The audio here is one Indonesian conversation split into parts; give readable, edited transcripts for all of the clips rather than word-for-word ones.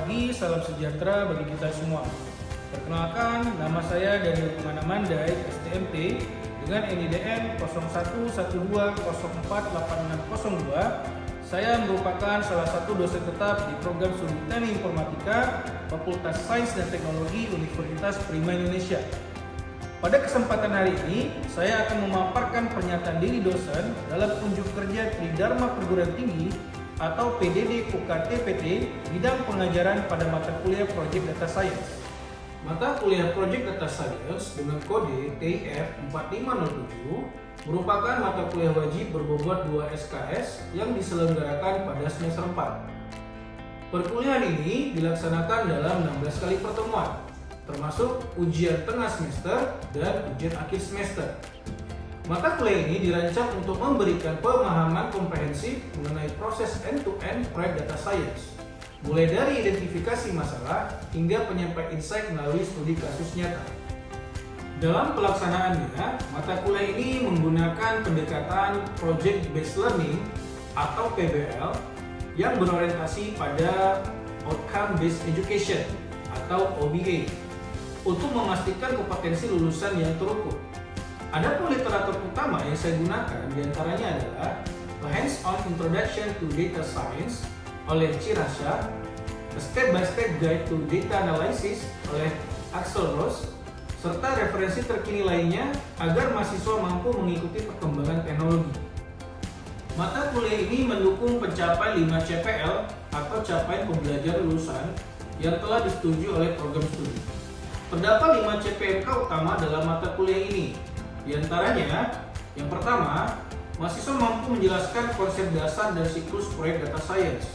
pagi, salam sejahtera bagi kita semua. Perkenalkan, nama saya Daniel Mandai, STMT, dengan NIDN 0112048602. Saya merupakan salah satu dosen tetap di program studi Teknik Informatika Fakultas Sains dan Teknologi Universitas Prima Indonesia. Pada kesempatan hari ini, saya akan memaparkan pernyataan diri dosen dalam unjuk kerja Tridharma Perguruan Tinggi atau PDD UKT-PT bidang pengajaran pada mata kuliah Project Data Science. Mata kuliah Project Data Science dengan kode TIF 4507 merupakan mata kuliah wajib berbobot 2 SKS yang diselenggarakan pada semester 4. Perkuliahan ini dilaksanakan dalam 16 kali pertemuan, termasuk ujian tengah semester dan ujian akhir semester. Mata kuliah ini dirancang untuk memberikan pemahaman komprehensif mengenai proses end-to-end proyek data science, mulai dari identifikasi masalah hingga penyampaian insight melalui studi kasus nyata. Dalam pelaksanaannya, mata kuliah ini menggunakan pendekatan Project Based Learning atau PBL yang berorientasi pada Outcome Based Education atau OBE untuk memastikan kompetensi lulusan yang terukur. Adapun literatur utama yang saya gunakan diantaranya adalah A Hands-on Introduction to Data Science oleh Chirasha, A Step-by-Step Guide to Data Analysis oleh Axel Rose, serta referensi terkini lainnya agar mahasiswa mampu mengikuti perkembangan teknologi. Mata kuliah ini mendukung pencapaian 5 CPL atau capaian pembelajaran lulusan yang telah disetujui oleh program studi. Terdapat 5 CPMK utama dalam mata kuliah ini. Di antaranya, yang pertama, mahasiswa mampu menjelaskan konsep dasar dan siklus proyek data science.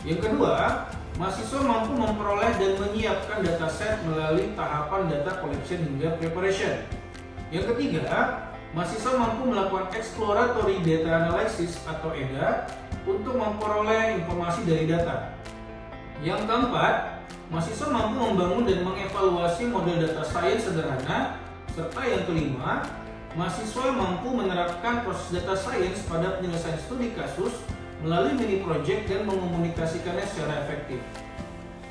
Yang kedua, mahasiswa mampu memperoleh dan menyiapkan dataset melalui tahapan data collection hingga preparation. Yang ketiga, mahasiswa mampu melakukan exploratory data analysis atau EDA untuk memperoleh informasi dari data. Yang keempat, mahasiswa mampu membangun dan mengevaluasi model data science sederhana. Serta yang kelima, mahasiswa mampu menerapkan proses data science pada penyelesaian studi kasus melalui mini project dan mengomunikasikannya secara efektif.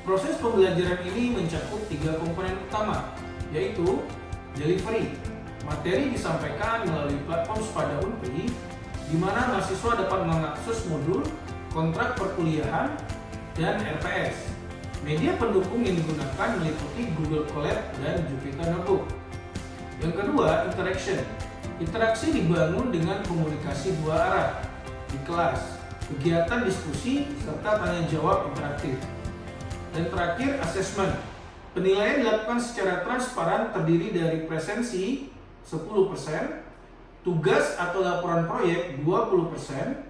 Proses pembelajaran ini mencakup 3 komponen utama, yaitu delivery. Materi disampaikan melalui platform Spada Unpri, di mana mahasiswa dapat mengakses modul, kontrak perkuliahan, dan RPS. Media pendukung yang digunakan meliputi Google Colab dan Jupyter Notebook. Yang kedua, interaction. Interaksi dibangun dengan komunikasi 2 arah di kelas, kegiatan diskusi, serta tanya jawab interaktif. Dan terakhir, assessment. Penilaian dilakukan secara transparan terdiri dari presensi 10%, tugas atau laporan proyek 20%,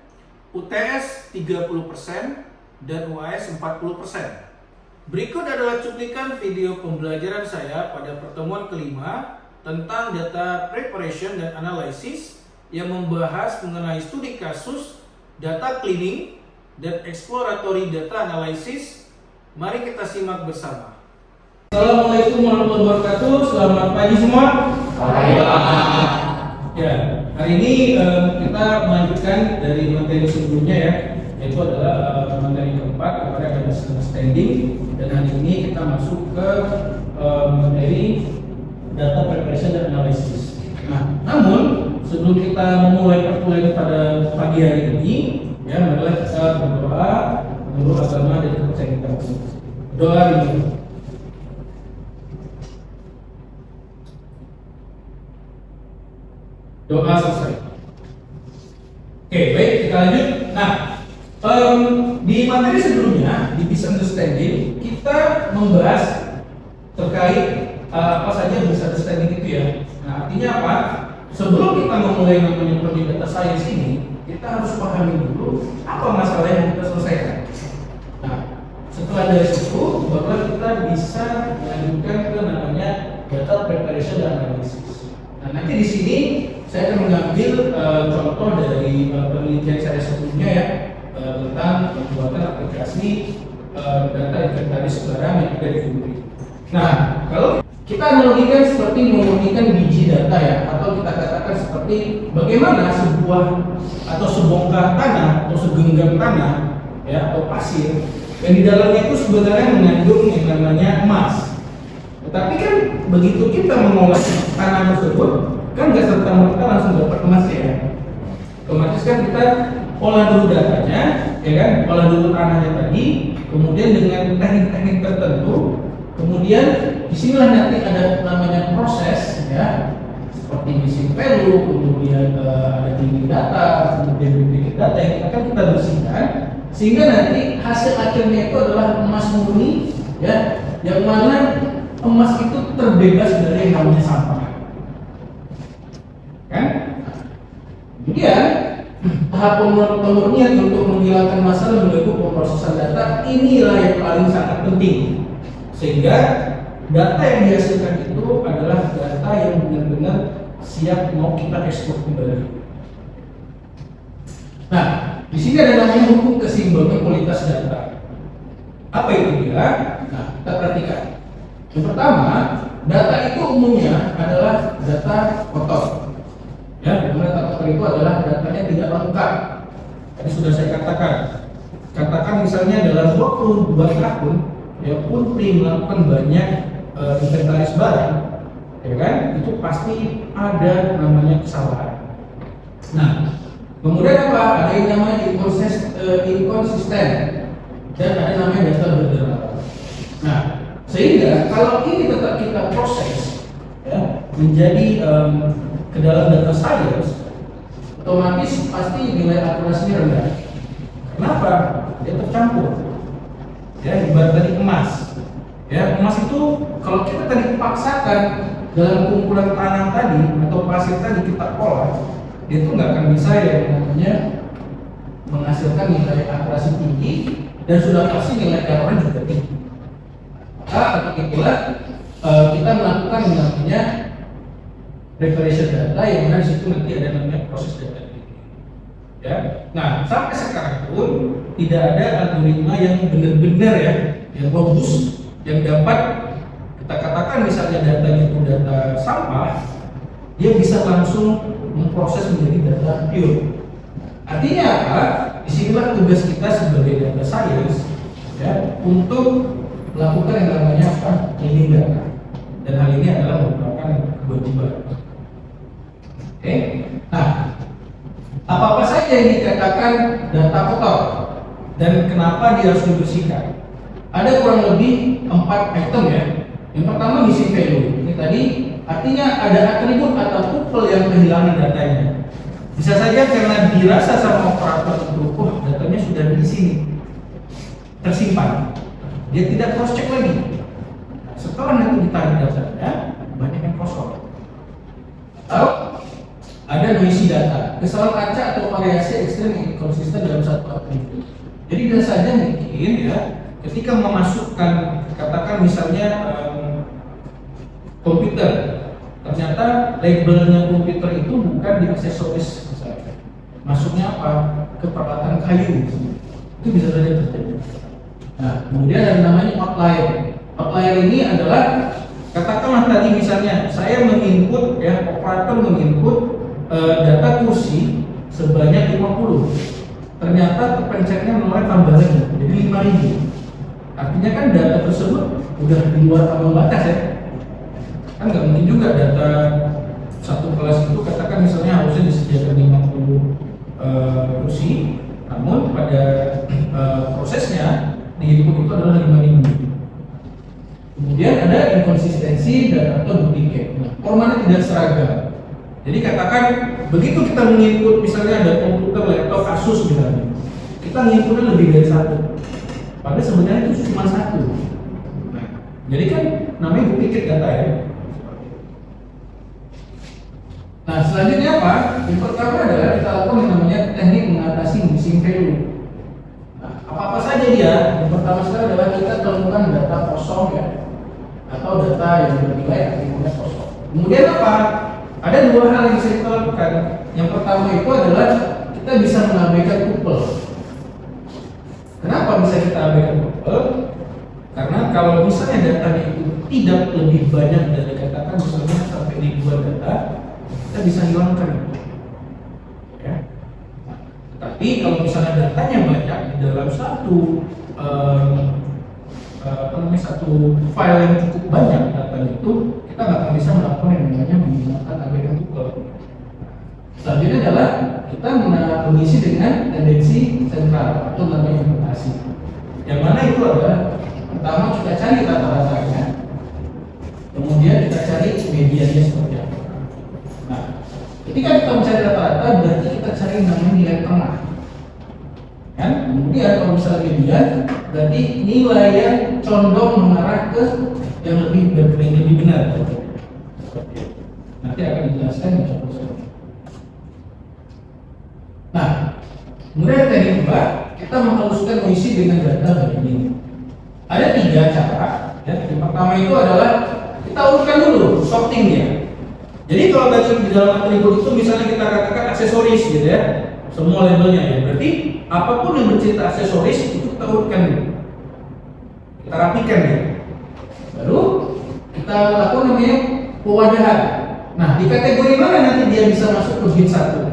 UTS 30%, dan UAS 40%. Berikut adalah cuplikan video pembelajaran saya pada pertemuan kelima tentang data preparation dan analysis yang membahas mengenai studi kasus, data cleaning, dan exploratory data analysis. Mari kita simak bersama. Assalamualaikum warahmatullahi wabarakatuh. Selamat pagi semua. Ya, hari ini kita melanjutkan dari materi sebelumnya ya, yaitu adalah materi keempat kepada understanding, dan hari ini kita masuk ke materi data preparation dan analysis. Nah, namun sebelum kita memulai perkuliahan pada pagi hari ini, ya, marilah kita berdoa menurut agama dan kepercayaan kita masing-masing. Doa ini. Doa selesai. Oke, baik, kita lanjut. Nah, di materi sebelumnya di Business Understanding kita membahas terkait apa saja Business Understanding itu ya. Nah, artinya apa? Sebelum kita memulai namanya Project Data Science ini, kita harus pahami dulu apa masalah yang kita selesaikan. Nah, setelah dari situ, barulah kita bisa melanjutkan ke namanya Data Preparation dan Analysis. Nah, nanti di sini saya akan mengambil contoh dari penelitian saya sebelumnya ya, tentang pembuatan aplikasi data inventaris barang yang ada di Unpri. Nah, kalau kita analogikan seperti memurnikan biji data ya, atau kita katakan seperti bagaimana sebuah atau sebongkah tanah atau segenggam tanah ya atau pasir yang di dalamnya itu sebenarnya mengandung yang namanya emas. Tetapi kan begitu kita mengolah tanah tersebut, kan nggak serta-merta langsung dapat emas ya. Otomatis kan kita olah dulu datanya, ya kan, olah dulu tanahnya tadi, kemudian dengan teknik-teknik tertentu, kemudian disinilah nanti ada namanya proses, ya, seperti missing value, kemudian ada tinggi data, kemudian duplicate data yang akan kita bersihkan, sehingga nanti hasil akhirnya itu adalah emas murni, ya, yang mana emas itu terbebas dari yang namanya sampah, kan? Kemudian tahap pemurnian untuk menghilangkan masalah mengganggu pemrosesan data inilah yang paling sangat penting, sehingga data yang dihasilkan itu adalah data yang benar-benar siap mau kita ekspor kembali. Nah, di sini ada namanya hukum keseimbangan kualitas data. Apa itu dia? Nah, kita perhatikan. Yang pertama, data itu umumnya adalah data kotor. Ya, data kotor itu adalah datanya tidak lengkap. Tadi sudah saya katakan. Katakan misalnya dalam 22 tahun, ya Putri melakukan banyak inventaris barang, ya kan? Itu pasti ada namanya kesalahan. Nah, kemudian apa? Ada yang namanya inkonsisten dan ada namanya data bergerak. Nah, sehingga kalau ini tetap kita proses, ya, menjadi ke dalam data science, otomatis pasti nilai akurasinya rendah. Kenapa? Dia tercampur. Ya, ibarat tadi emas. Ya, emas itu kalau kita tadi paksakan dalam kumpulan tanah tadi atau pasir tadi kita olah, dia itu nggak akan bisa yang namanya menghasilkan nilai akurasi tinggi dan sudah pasti nilai errornya juga tinggi. Maka untuk itulah kita melakukan yang namanya preparation data yang mana di situ nanti ada namanya proses data. Ya, nah sampai sekarang pun tidak ada algoritma yang benar-benar ya, yang bagus, yang dapat kita katakan misalnya datanya itu data sampah, dia bisa langsung memproses menjadi data pure. Artinya apa? Disinilah tugas kita sebagai data science, ya, untuk melakukan yang namanya apa? Cleaning data. Dan hal ini adalah merupakan kewajiban. Oke, nah apa-apa saja yang dikatakan data kotor dan kenapa dia harus dibersihkan? Ada kurang lebih 4 item ya. Yang pertama missing value. Ini tadi artinya ada atribut atau tuple yang kehilangan datanya. Bisa saja karena dirasa sama operator itu, oh datanya sudah di sini tersimpan. Dia tidak cross check lagi. Setelah nanti ditarik datanya, banyak yang kosong. Atau ada noisy data, kesalahan acak atau variasi ekstrem yang konsisten dalam satu atribut. Jadi bisa saja mungkin ya, ketika memasukkan, katakan misalnya komputer, ternyata labelnya komputer itu bukan di aksesoris misalnya. Masuknya apa? Ke peralatan kayu. Itu bisa saja terjadi. Nah, kemudian ada namanya outlier. Outlier ini adalah, katakanlah tadi misalnya saya menginput ya, operator menginput data kursi sebanyak 50. Ternyata kepencetnya nomornya tambah lagi, jadi 5.000. Artinya kan data tersebut udah di luar ambang batas ya. Kan nggak mungkin juga data satu kelas itu katakan misalnya harusnya disediakan 50 kursi, namun pada prosesnya di input itu adalah 5.000. Kemudian ada inkonsistensi dan atau duplicate. Nah, formatnya tidak seragam. Jadi katakan begitu kita menginput misalnya ada komputer, laptop, Asus misalnya, kita menginputnya lebih dari satu. Padahal sebenarnya itu cuma satu. Nah, jadi kan namanya duplicate data ya. Nah, selanjutnya apa? Yang pertama adalah kita lakukan yang namanya teknik mengatasi missing value. Nah, apa-apa saja dia? Yang pertama sekali adalah kita temukan data kosong ya, atau data yang bernilai atributnya kosong. Kemudian apa? Ada 2 hal yang bisa kita lakukan. Yang pertama itu adalah kita bisa mengabaikan tuple. Kenapa bisa kita abaikan tuple? Karena kalau misalnya datanya itu tidak lebih banyak dari katakan misalnya sampai ribuan data, kita bisa hilangkan. Ya. Tapi kalau misalnya datanya banyak di dalam satu satu file yang cukup banyak data itu, kita nggak akan bisa melakukan yang namanya menggunakan algoritma tuple. Selanjutnya adalah kita mengisi dengan tendensi sentral atau namanya imputasi. Yang mana itu adalah pertama kita cari rata-ratanya, kemudian kita cari medianya seperti apa. Nah, ketika kita mencari rata-rata, berarti kita cari namanya nilai tengah. Kan? Kemudian kalau misalnya median, berarti nilai yang condong mengarah ke yang lebih benar. Nanti akan dijelaskan di contoh. Nah, kemudian teknik kedua, kita menghaluskan mengisi dengan data begini. Ada 3 cara. Ya. Yang pertama itu adalah kita urutkan dulu sortingnya. Jadi kalau tadi di dalam atribut itu misalnya kita katakan aksesoris gitu ya, semua labelnya ya. Berarti apapun yang bercerita aksesoris itu kita urutkan dulu, kita rapikan ya. Lalu kita lakukan namanya pewadahan. Nah, di kategori mana nanti dia bisa masuk ke bin 1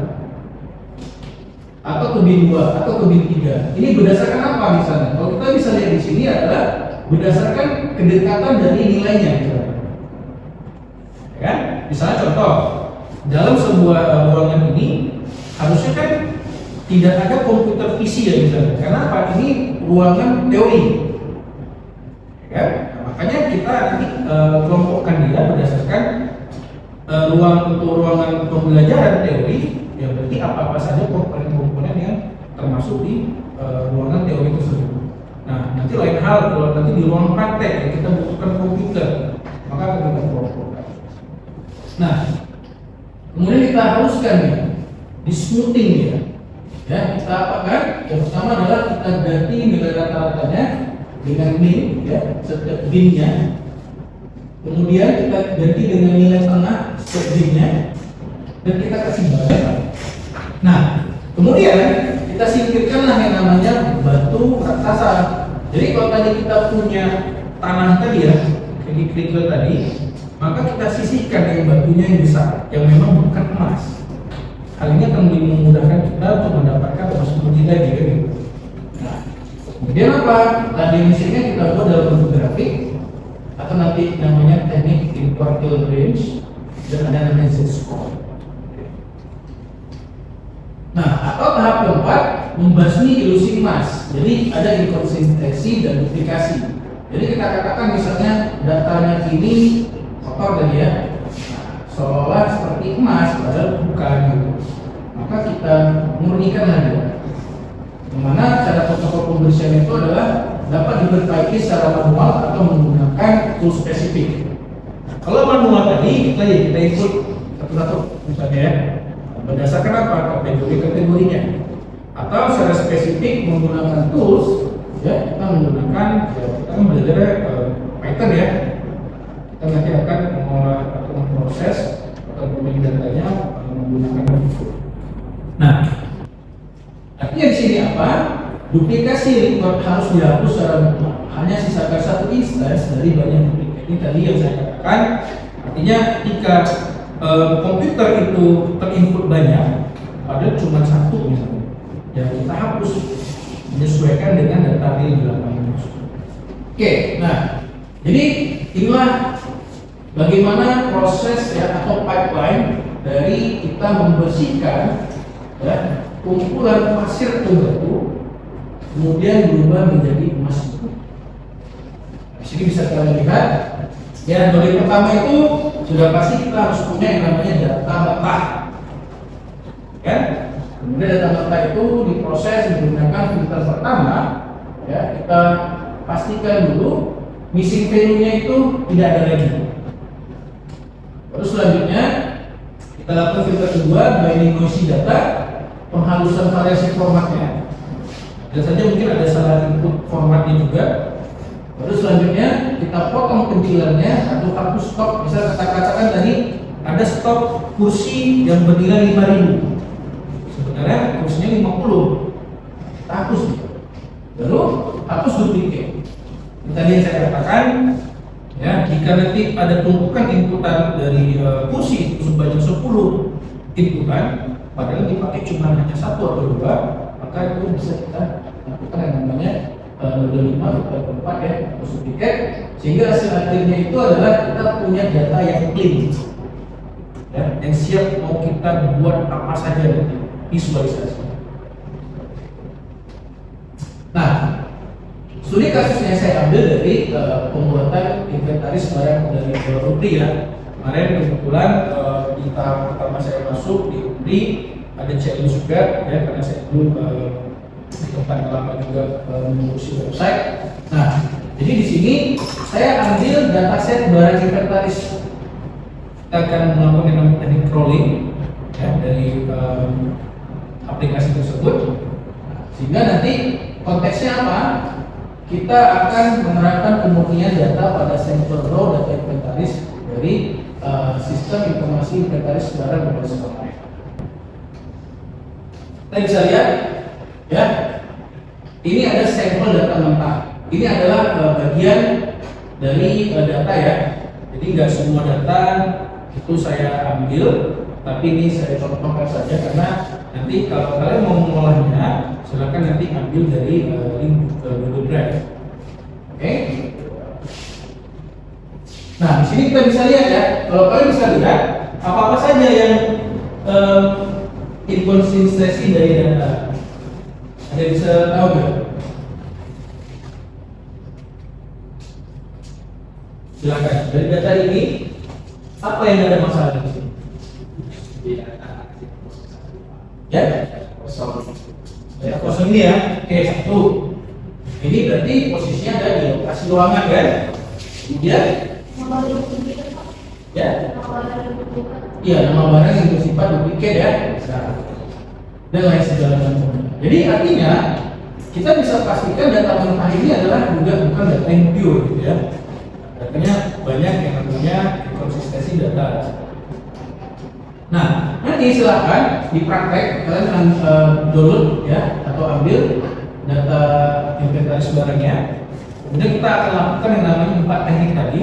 atau ke bin 2 atau ke bin 3? Ini berdasarkan apa misalnya? Kalau kita bisa lihat di sini adalah berdasarkan kedekatan dari nilainya misalnya. Ya kan? Misalnya contoh, dalam sebuah ruangan ini harusnya kan tidak ada komputer visi ya misalnya. Karena apa? Ini ruangan teori. Ya, nah, makanya kita nanti kelompokkan dia berdasarkan ruangan pembelajaran teori. Ya berarti apa saja komponen-komponen yang termasuk di ruangan teori tersebut. Nah, nanti lain hal kalau nanti di ruang praktek ya, kita butuhkan komputer, maka akan kita kelompokkan. Nah, kemudian kita haluskan ya, di smoothing ya. Ya, kita apakan? Yang pertama adalah kita ganti nilai rata-ratanya dengan min ya, setiap binnya. Kemudian kita ganti dengan nilai tengah setiap binnya, dan kita kasih bagian. Nah, kemudian kita singkirkanlah yang namanya batu raksasa. Jadi kalau tadi kita punya tanah tadi ya, yang kerikil tadi, maka kita sisihkan yang batunya yang besar, yang memang bukan emas. Hal ini akan lebih memudahkan kita untuk mendapatkan emas putih lagi kan? Nah, kemudian apa? Tadi misalnya kita buat dalam bentuk grafik, atau nanti namanya teknik inverted range, dan ada namanya z-score. Nah, atau tahap keempat membasmi ilusi emas. Jadi ada inkonsistensi dan duplikasi. Jadi kita katakan misalnya datanya ini kotor tadi ya, seolah seperti emas padahal bukan gitu. Maka kita murnikan lagi. Dimana cara protokol pembersihan itu adalah dapat diperbaiki secara manual atau menggunakan tool spesifik. Kalau manual tadi kita input satu-satu misalnya ya, berdasarkan apa kategorinya, atau secara spesifik menggunakan tools ya, kita menggunakan ya, kita kan belajar Python ya, kita nanti akan mengolah atau memproses atau memilih datanya menggunakan input. Nah, artinya di sini apa? Duplikasi record harus dihapus secara mutlak. Hanya sisakan satu instance dari banyak duplikat. Ini tadi yang saya katakan. Artinya ketika komputer itu terinput banyak, padahal cuma satu misalnya, yang kita hapus menyesuaikan dengan data real di lapangan. Oke, nah, jadi inilah bagaimana proses ya atau pipeline dari kita membersihkan ya kumpulan pasir atau batu, kemudian berubah menjadi emas. Di sini bisa kalian lihat. Ya, dari pertama itu sudah pasti kita harus punya yang namanya data mentah, kan? Kemudian data mentah itu diproses menggunakan filter pertama. Ya, kita pastikan dulu missing value-nya itu tidak ada lagi. Terus selanjutnya kita lakukan filter kedua, binding noisy data, penghalusan variasi formatnya. Dan saja mungkin ada salah input formatnya juga. Terus selanjutnya kita potong pencilannya atau hapus stok. Bisa kita katakan tadi ada stok kursi yang bernilai 5.000. Sebenarnya kursinya 50. Kita hapus. Lalu hapus duplikat. Tadi yang saya katakan ya, jika nanti ada tumpukan inputan dari kursi sebanyak 10 inputan, padahal dipakai cuma hanya 1 atau 2, maka itu bisa kita lakukan yang namanya node 5 atau 4 ya, atau duplikat, sehingga hasil akhirnya itu adalah kita punya data yang clean, ya, yang siap mau kita buat apa saja nanti visualisasi. Nah, studi kasusnya saya ambil dari pembuatan inventaris barang dari UPRI ya. Kemarin kebetulan di tahap pertama saya masuk di UPRI ada CLU juga ya, karena saya dulu di tempat lama juga mengurusi website. Nah, jadi di sini saya ambil dataset barang inventaris. Kita akan melakukan yang namanya teknik crawling ya, dari aplikasi tersebut, sehingga nanti konteksnya apa? Kita akan menerapkan pemurnian data pada sampel raw data inventaris dari sistem informasi inventaris barang berbasis online. Kita bisa lihat, ya, ini ada sampel data mentah. Ini adalah bagian dari data ya. Jadi nggak semua data itu saya ambil, tapi ini saya contohkan saja karena nanti kalau kalian mau mengolahnya, silakan nanti ambil dari link Google Drive. Oke. Nah, di sini kita bisa lihat ya. Kalau kalian bisa lihat apa-apa saja yang inkonsistensi dari data. Ada yang bisa tahu nggak? Silakan. Dari data ini apa yang ada masalah di sini? Ya, kosong ini ya. Oke, satu. Ini berarti posisinya ada di lokasi ruangan kan? Kemudian, ya, iya, nama barang yang bersifat duplikat ya, dan lain segala macam. Jadi artinya kita bisa pastikan data mentah ini adalah juga bukan data yang pure gitu ya. Datanya banyak yang namanya konsistensi data. Nah, nanti silahkan di praktek kalian download ya atau ambil data inventaris barangnya. Kemudian kita akan lakukan yang namanya 4 teknik tadi.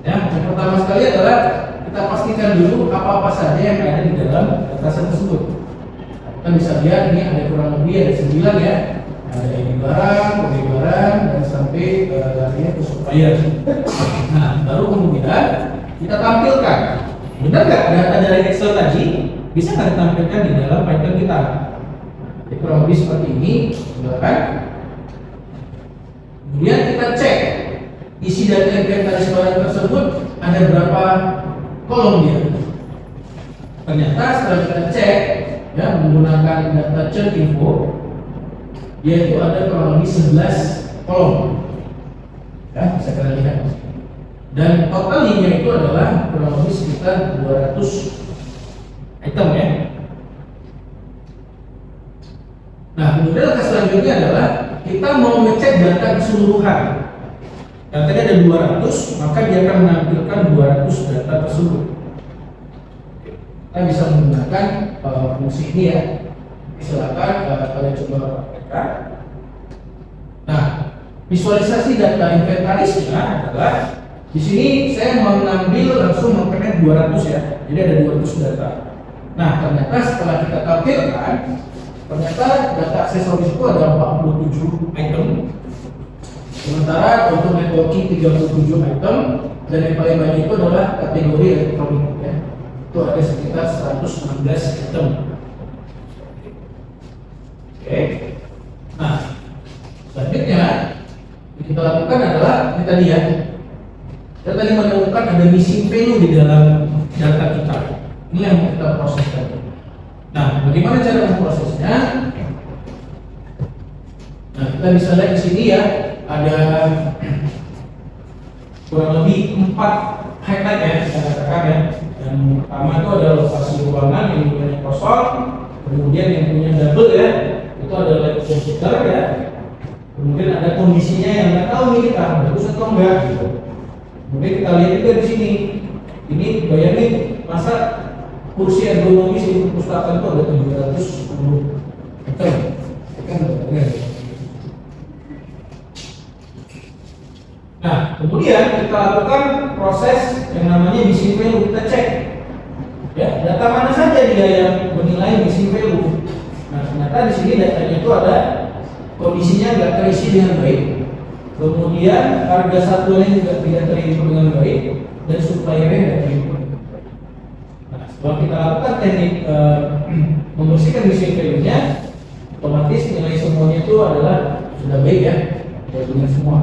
Ya, yang pertama sekali adalah kita pastikan dulu apa-apa saja yang ada di dalam dataset tersebut. Kita bisa lihat ini ada kurang lebih ada 9 ya. Ada ini barang, dan sampai larinya ke supplier. Nah, baru kemudian kita tampilkan. Benar nggak data dari Excel tadi bisa nggak ditampilkan di dalam Python kita? Jadi kurang lebih seperti ini, silakan. Kemudian kita cek isi data inventaris barang tersebut ada berapa kolom dia. Ternyata setelah kita cek ya menggunakan data chart info, dia itu ada kurang lebih 11 kolom. Ya, bisa kita lihat. Dan totalnya itu adalah kurang lebih sekitar 200 item ya. Nah, kemudian langkah selanjutnya adalah kita mau ngecek data keseluruhan. Datanya ada 200, maka dia akan menampilkan 200 data tersebut. Kita bisa menggunakan fungsi ini ya. Silakan kalian coba praktekkan. Nah, visualisasi data inventarisnya adalah di sini saya mengambil langsung mengconnect 200 ya. Jadi ada 200 data. Nah, ternyata setelah kita tampilkan, ternyata data aksesoris itu ada 47 item. Sementara untuk networking 37 item dan yang paling banyak itu adalah kategori elektronik ya. Itu ada sekitar 116 item. Oke. Nah, selanjutnya yang kita lakukan adalah kita lihat. Kita tadi menemukan ada missing value di dalam data kita. Ini yang kita proses tadi. Nah, bagaimana cara memprosesnya? Nah, kita bisa lihat di sini ya, ada kurang lebih 4 highlight ya, saya katakan ya. Yang pertama itu ada lokasi ruangan yang punya kosong, kemudian yang punya double ya, itu ada lab computer ya. Kemudian ada kondisinya yang nggak tahu nih kita bagus atau enggak gitu. Kemudian kita lihat juga di sini, ini bayangin masa kursi ergonomis di perpustakaan itu ada 710 item, kan benar. Nah, kemudian kita lakukan proses yang namanya missing value, kita cek ya data mana saja dia yang bernilai missing value. Nah, ternyata di sini datanya itu ada kondisinya nggak terisi dengan baik, kemudian harga satuannya juga tidak terimpor dengan baik, dan suppliernya nggak terimpor. Nah, setelah kita lakukan teknik membersihkan missing value-nya, otomatis nilai semuanya itu adalah sudah baik ya, dengan semua.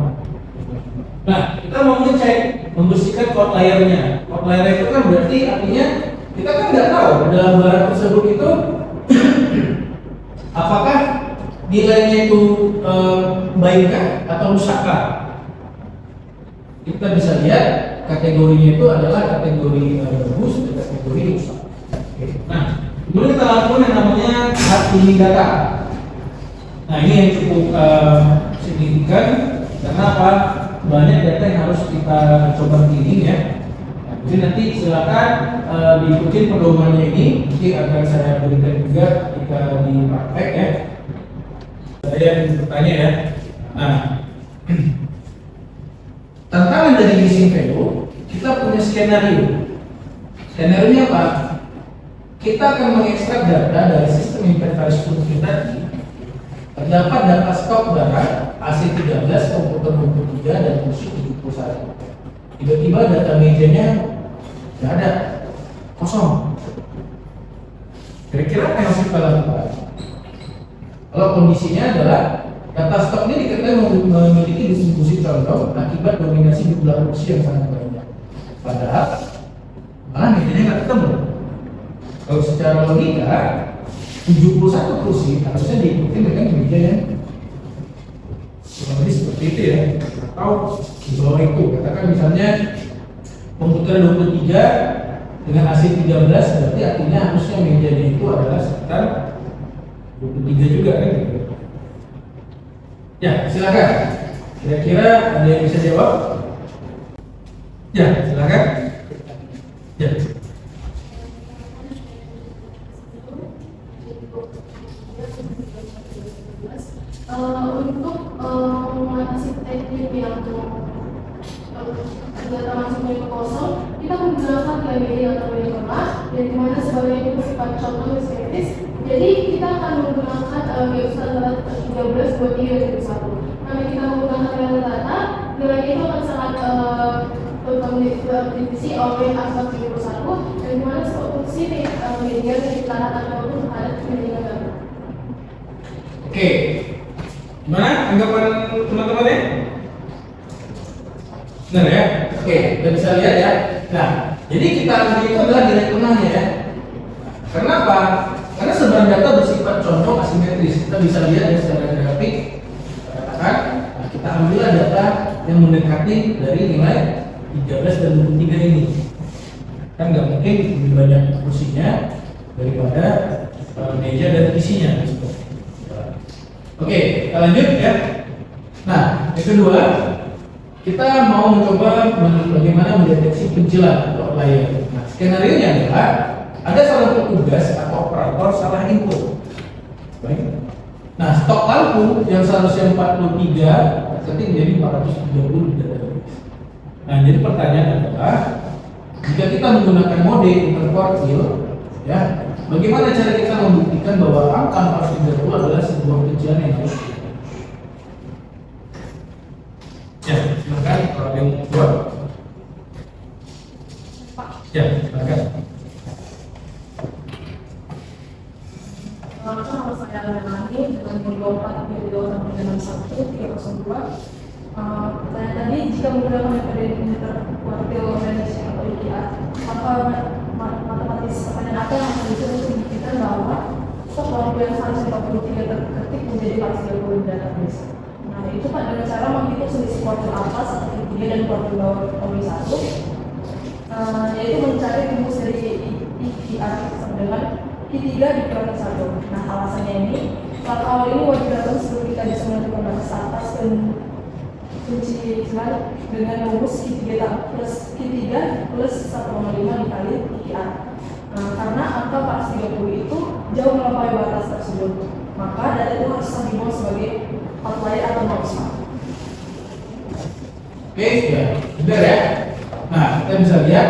Nah, kita mau ngecek membersihkan outlier-nya. Outlier itu kan berarti artinya kita kan nggak tahu dalam barang tersebut itu apakah nilainya itu baikkah atau rusakkah. Kita bisa lihat kategorinya itu adalah kategori bagus dan kategori rusak. Nah, kemudian kita lakukan yang namanya hard cleaning data. Nah, ini yang cukup signifikan karena apa? Banyak data yang harus kita coba cleaning ya. Jadi nanti silakan diikuti pedomannya ini, nanti akan saya berikan juga ketika di praktek ya. Saya yang bertanya ya. Nah, tantangan dari missing value, kita punya skenario. Skenario-nya apa? Kita akan mengekstrak data dari sistem inventaris produksi tadi. Terdapat data stok barang AC13, komputer 23 dan musuh 71. Tiba-tiba data mejanya nggak ada, kosong. Kira-kira apa yang harus kita lakukan? Kalau kondisinya adalah data stok ini diketahui memiliki distribusi condong akibat dominasi jumlah kursi yang sangat banyak. Padahal malah mejanya nggak ketemu. Kalau secara logika 71 kursi harusnya diikuti dengan meja yang kurang lebih seperti itu ya, atau di bawah itu. Katakan misalnya komputer 23 dengan AC 13, berarti artinya harusnya mejanya itu adalah sekitar 23 juga kan gitu. Ya, silakan. Kira-kira ada yang bisa jawab? Ya, silakan. Ya. Untuk mengatasi teknik yang data masuknya ke kosong, kita menggunakan TMI atau tengah, yang dimana sebagai itu bersifat contoh estetis. Jadi kita akan menggunakan GU standar 13 buat 3 dan 1. Karena kita menggunakan real data, nilainya itu akan sangat terdefinisi oleh aspek 31, yang dimana fungsi media yang kita akan terhadap pendidikan data. Oke. Gimana anggapan teman-temannya? Benar ya? Oke, kita bisa lihat ya. Nah, jadi kita ambil itu adalah nilai tengahnya ya. Kenapa? Karena sebenarnya data bersifat condong asimetris. Kita bisa lihat ya secara grafik. Katakan, nah, kita ambillah data yang mendekati dari nilai 13 dan 23 ini. Kan nggak mungkin lebih banyak kursinya daripada meja dan isinya. Oke, kita lanjut ya. Nah, yang kedua, kita mau mencoba bagaimana mendeteksi pencilan atau outlier. Nah, skenario-nya adalah ada seorang petugas atau operator salah input. Baik. Nah, stok lampu yang seharusnya 43 ketik menjadi 430 di database. Nah, jadi pertanyaan adalah jika kita menggunakan mode interquartile, ya, bagaimana cara kita membuktikan bahwa angka 430 adalah sebuah pencilan yang harus dilakukan? Ya, silakan kalau ada yang mau jawab. Ya, silakan. Kalau saya ulangi dengan video 4, video 1, 302. Saya tadi jika menggunakan metode interquartile management atau IKR, maka matematis pertanyaan apa yang akan bisa membuktikan bahwa stok lampu yang seharusnya 43 terketik menjadi 430 di database. Nah, itu Pak dengan cara menghitung selisih kuartil atas atau 3 dan kuartil bawah kuartil 1, yaitu mencari rumus dari IKR sama dengan Q3 di kuartil 1. Nah, alasannya ini, saat awal ini wajib datang sebelum kita bisa menentukan batas atas dan kunci celah dengan rumus Q3 plus 1,5 dikali IKR. Karena angka 430 itu jauh melampaui batas tersebut, maka data itu harus dibawa sebagai outlier atau maksimal. Oke, ya, benar ya. Nah, kita bisa lihat.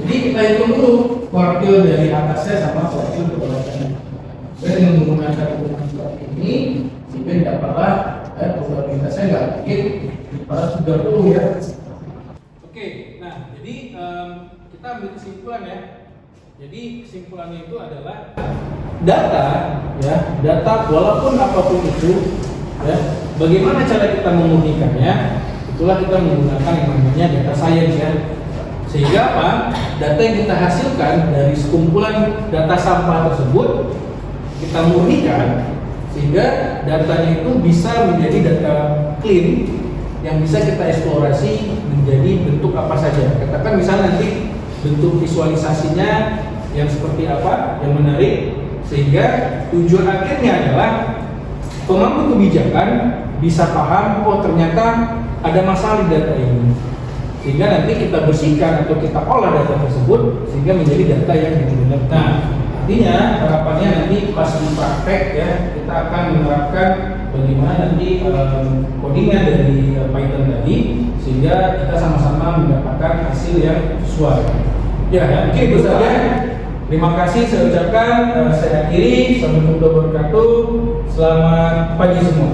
Jadi kita hitung dulu kuartil dari atasnya sama kuartil ke bawahnya. Dan dengan menggunakan hitungan seperti ini, sehingga sehingga dapatlah probabilitasnya nggak mungkin 430 ya. Oke, nah jadi kita ambil kesimpulan ya. Jadi kesimpulannya itu adalah data, ya, data walaupun apapun itu, ya, bagaimana cara kita memurnikannya, itulah kita menggunakan yang namanya data science ya. Sehingga apa? Data yang kita hasilkan dari sekumpulan data sampah tersebut kita murnikan sehingga datanya itu bisa menjadi data clean yang bisa kita eksplorasi menjadi bentuk apa saja. Katakan misalnya nanti bentuk visualisasinya yang seperti apa, yang menarik, sehingga tujuan akhirnya adalah pemangku kebijakan bisa paham, oh ternyata ada masalah di data ini, sehingga nanti kita bersihkan atau kita olah data tersebut sehingga menjadi data yang digunakan. Nah, artinya harapannya nanti pas di praktek ya, kita akan menerapkan bagaimana nanti codingnya dari Python tadi, sehingga kita sama-sama mendapatkan hasil yang sesuai. Ya, mungkin itu saja. Terima kasih saya ucapkan, saya akhiri. Assalamualaikum warahmatullahi wabarakatuh. Selamat pagi semua.